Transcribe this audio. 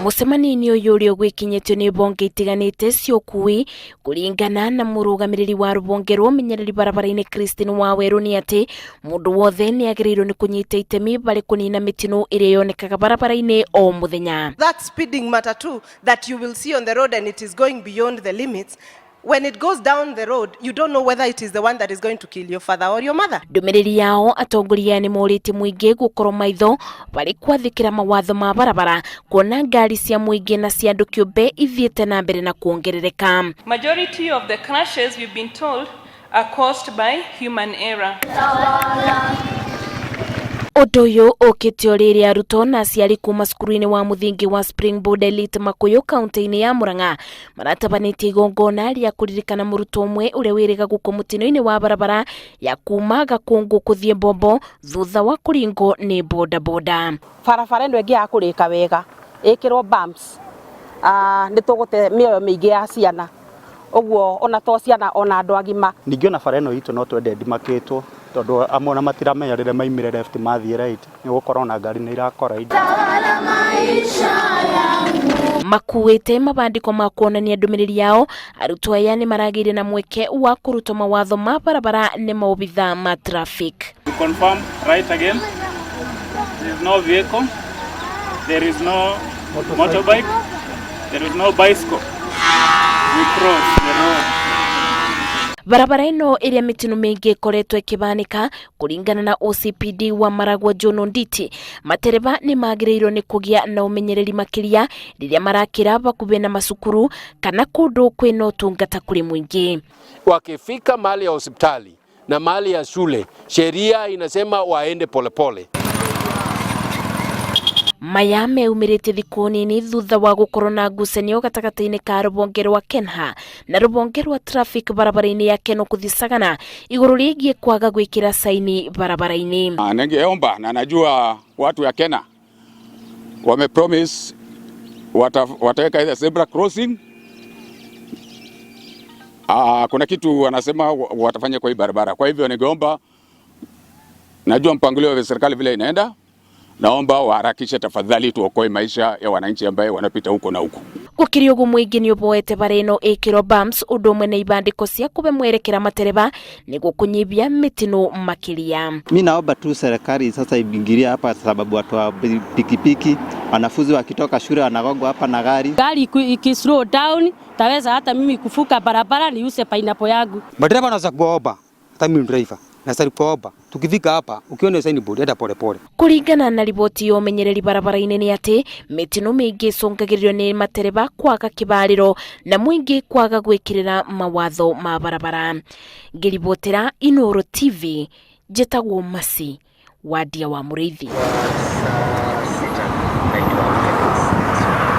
Musemani-ini uyu uria gwikinyitio ni bonge itiganite cia ukui kuringana na murugamiriri wa ruhonge rwa umenyereri barabara-ini Christine Waweru ni ati mundu wothe ni agiriirwo ni kunyita itemi bari kunina mitino iria yonekaga barabara-ini o muthenya. That speeding matter too that you will see on the road and it is going beyond the limits. When it goes down the road, you don't know whether it is the one that is going to kill your father or your mother. Ndumiriri yao atongoria ni moritie muingi gukorwo maitho bari kwathikira mawatho ma barabara kuona ngari cia muingi na cia andu kiumbe ithiete na mbere na kuongerereka. Majority of the crashes we've been told are caused by human error. Undu uyu ukitio riri Arutwo na aciari kuuma cukuru-ini wa muthingi wa Springboard Elite Makuyu kaunti-ini ya Murang'a maratabaniitie igongona ria kuririkana murutwo umwe uria wiriga guko mutino-ini wa barabara ya kuuma Gakungu kuthie Bombo thutha wa kuringo ni boda. Barabara ino ingi ya kurika wega ikirwo bumps ni tugute mioyo mingi ya ciana uguo ona to ciana ona andu agima ningiona bara ino itu no twende ndimakitwo tondu amwe na matiramenya rire maimire left mathie right ni gukorwo na ngari ni irakora makuite mabandiko ma kuonania ndumiriri yao. Arutwo aya ni maragire na mweke wa kuruta mawatho ma barabara ni maobitha ma traffic. To confirm right again, there is no vehicle, there is no motorbike, there is no bicycle. We cross the road. Barabara ino iria mitino mingi ikoretwo ikibanika kuringana na OCPD wa Maragwa John Nditi matereba ni magiriirwo ni kugia na umenyereri makiria riria marakira bakube na masukuru kana kundu kwina utungata kuri muingi. Wakifika mahali ya hospitali na mahali ya shule, sheria inasema waende polepole. Maya meumirite thiku nini thutha wa gukorwo na ngucanio gatagati-ini ka ruhonge rwa Kenha na ruhonge rwa traffic barabara-ini ya Keno kuthisagana iguru rigie kwaga gwikira saini barabara-ini. Ningeomba na najua watu ya Kena wamepromise wataweka ile zebra crossing. Kuna kitu wanasema watafanya kwa hii barabara. Kwa hivyo ningeomba, najua mpangilio wa serikali vile inaenda, naomba waharakishe tafadhali, tuokoe maisha ya wananchi ambaye wanapita huko na huko. Gukirio gumwingi ni uboete bareno ikiro bumps undu umwe na ibandiko cia kube mwerekera matereba ni gukunyibia mitino makiria. Mimi naomba tu serikali sasa ibingiria hapa, sababu watu wa pikipiki wanafunzi wakitoka shule wanagongwa hapa na gari ikislow down taweza hata mimi kufuka barabara ni use pineapple yangu. Madereva wanaweza kuomba hata mimi driver na sari kuomba tukifika hapa ukiona sign board hata pole. Kuringana na riboti ya umenyereri barabara-ini ni ati mitino mingi cungagirirwo ni matereba kwaga kibariro na muingi kwaga gwikirira mawatho ma barabara. Ngiribotera Inoro TV, jetagwo Masi Wadia wa Muriithi.